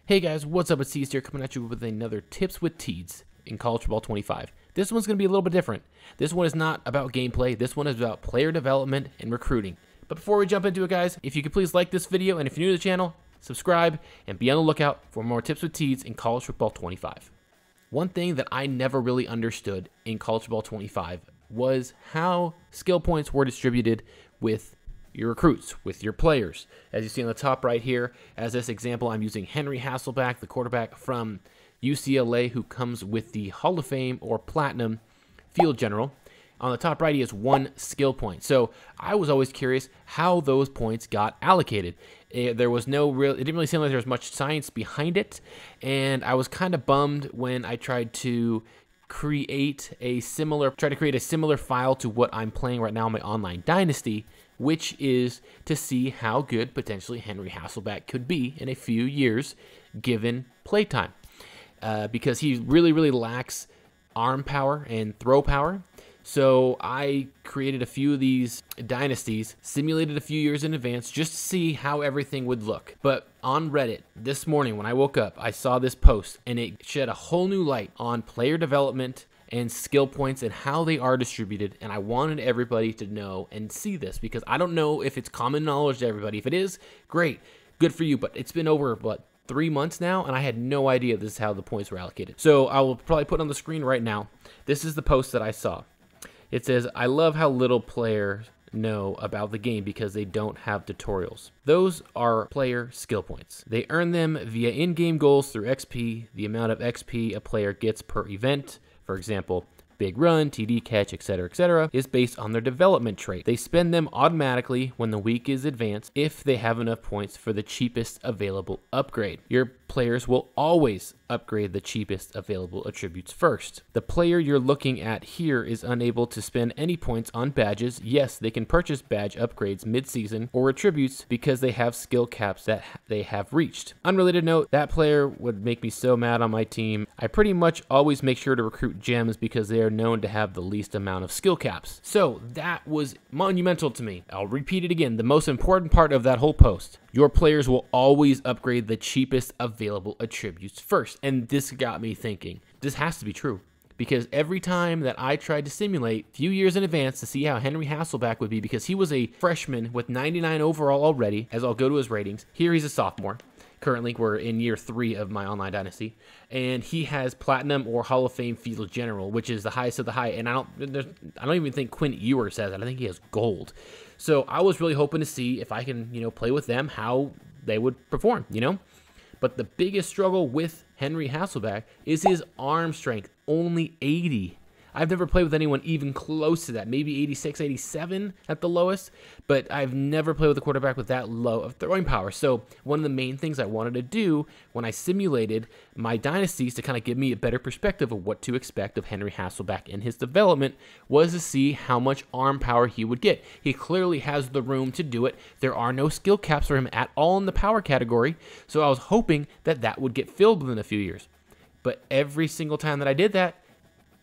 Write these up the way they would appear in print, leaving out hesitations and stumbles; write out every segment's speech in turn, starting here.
Hey guys, what's up? It's Teeds here coming at you with another Tips with Teeds in College Football 25. This one's going to be a little bit different. This one is not about gameplay. This one is about player development and recruiting. But before we jump into it, guys, if you could please like this video, and if you're new to the channel, subscribe and be on the lookout for more Tips with Teeds in College Football 25. One thing that I never really understood in College Football 25 was how skill points were distributed with your recruits, with your players. As you see on the top right here, as this example, I'm using Henry Hasselbeck, the quarterback from UCLA, who comes with the Hall of Fame or Platinum Field General. On the top right, he has 1 skill point. So I was always curious how those points got allocated. There was no real, it didn't really seem like there was much science behind it, and I was kind of bummed when I tried to create a similar file to what I'm playing right now in my online dynasty, which is to see how good potentially Henry Hasselbeck could be in a few years given playtime, because he really lacks arm power and throw power. So I created a few of these dynasties, simulated a few years in advance just to see how everything would look. But on Reddit this morning when I woke up, I saw this post and it shed a whole new light on player development and skill points and how they are distributed, and I wanted everybody to know and see this because I don't know if it's common knowledge to everybody. If it is, great, good for you, but it's been over, what, 3 months now, and I had no idea this is how the points were allocated. So I will probably put on the screen right now. This is the post that I saw. It says, "I love how little players know about the game because they don't have tutorials. Those are player skill points. They earn them via in-game goals through XP. The amount of XP a player gets per event, for example, big run, TD catch, etc., is based on their development trait. They spend them automatically when the week is advanced if they have enough points for the cheapest available upgrade. Your players will always upgrade the cheapest available attributes first. The player you're looking at here is unable to spend any points on badges. Yes, they can purchase badge upgrades mid-season or attributes because they have skill caps that they have reached. Unrelated note, that player would make me so mad on my team. I pretty much always make sure to recruit gems because they are known to have the least amount of skill caps." So that was monumental to me. I'll repeat it again. The most important part of that whole post: your players will always upgrade the cheapest available attributes first. And this got me thinking, this has to be true. Because every time that I tried to simulate a few years in advance to see how Henry Hasselbeck would be, because he was a freshman with 99 overall already, as I'll go to his ratings. Here he's a sophomore. Currently, we're in year 3 of my online dynasty, and he has Platinum or Hall of Fame Field General, which is the highest of the high. And I don't even think Quinn Ewers has it. I think he has gold. So I was really hoping to see if I can, play with them, how they would perform, But the biggest struggle with Henry Hasselbeck is his arm strength, only 80. I've never played with anyone even close to that, maybe 86, 87 at the lowest, but I've never played with a quarterback with that low of throwing power. So one of the main things I wanted to do when I simulated my dynasties to kind of give me a better perspective of what to expect of Henry Hasselbeck in his development was to see how much arm power he would get. He clearly has the room to do it. There are no skill caps for him at all in the power category, so I was hoping that that would get filled within a few years. But every single time that I did that,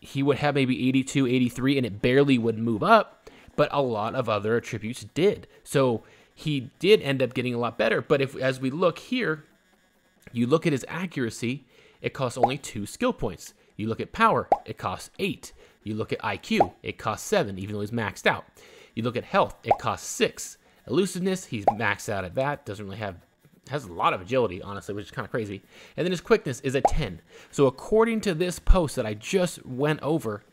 he would have maybe 82, 83, and it barely would move up, but a lot of other attributes did. So he did end up getting a lot better. But as we look here, you look at his accuracy, it costs only 2 skill points. You look at power, it costs 8. You look at IQ, it costs 7, even though he's maxed out. You look at health, it costs 6. Elusiveness, he's maxed out at that, doesn't really has a lot of agility, honestly, which is kind of crazy. And then his quickness is a 10. So according to this post that I just went over,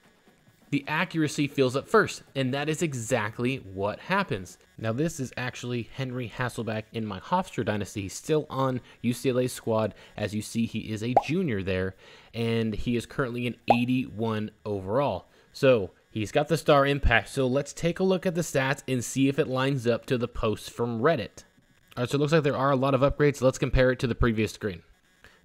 the accuracy fills up first, and that is exactly what happens. Now, this is actually Henry Hasselbeck in my Hofstra dynasty. He's still on UCLA's squad. As you see, he is a junior there, and he is currently an 81 overall. So he's got the star impact. So let's take a look at the stats and see if it lines up to the posts from Reddit. All right, so it looks like there are a lot of upgrades. Let's compare it to the previous screen.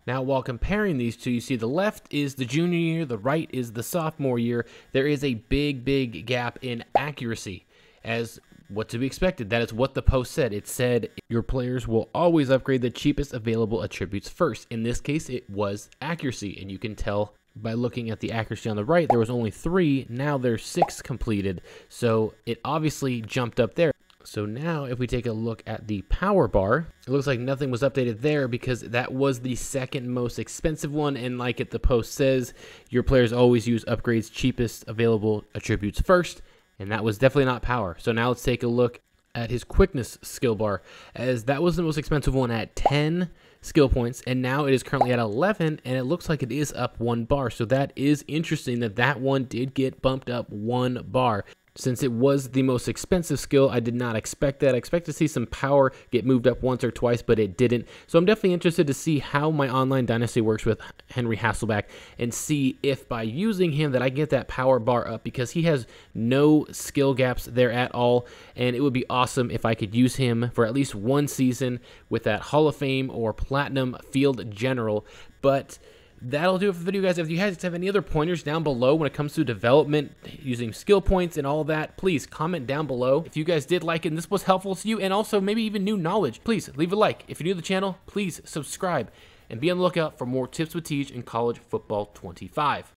Now, while comparing these two, you see the left is the junior year, the right is the sophomore year. There is a big gap in accuracy, as what to be expected. That is what the post said. It said your players will always upgrade the cheapest available attributes first. In this case, it was accuracy, and you can tell by looking at the accuracy on the right, there was only 3. Now there's 6 completed, so it obviously jumped up there. So now if we take a look at the power bar, it looks like nothing was updated there because that was the second most expensive one. And like the post says, your players always use upgrades cheapest available attributes first. And that was definitely not power. So now let's take a look at his quickness skill bar, as that was the most expensive one at 10 skill points, and now it is currently at 11, and it looks like it is up 1 bar. So that is interesting that that one did get bumped up 1 bar. Since it was the most expensive skill, I did not expect that. I expect to see some power get moved up once or twice, but it didn't. So I'm definitely interested to see how my online dynasty works with Henry Hasselbeck and see if by using him that I get that power bar up, because he has no skill gaps there at all. And it would be awesome if I could use him for at least 1 season with that Hall of Fame or Platinum Field General. But that'll do it for the video, guys. If you guys have any other pointers down below when it comes to development using skill points and all that, please comment down below. If you guys did like it and this was helpful to you, and also maybe even new knowledge, please leave a like. If you're new to the channel, please subscribe and be on the lookout for more tips with Teej in College Football 25.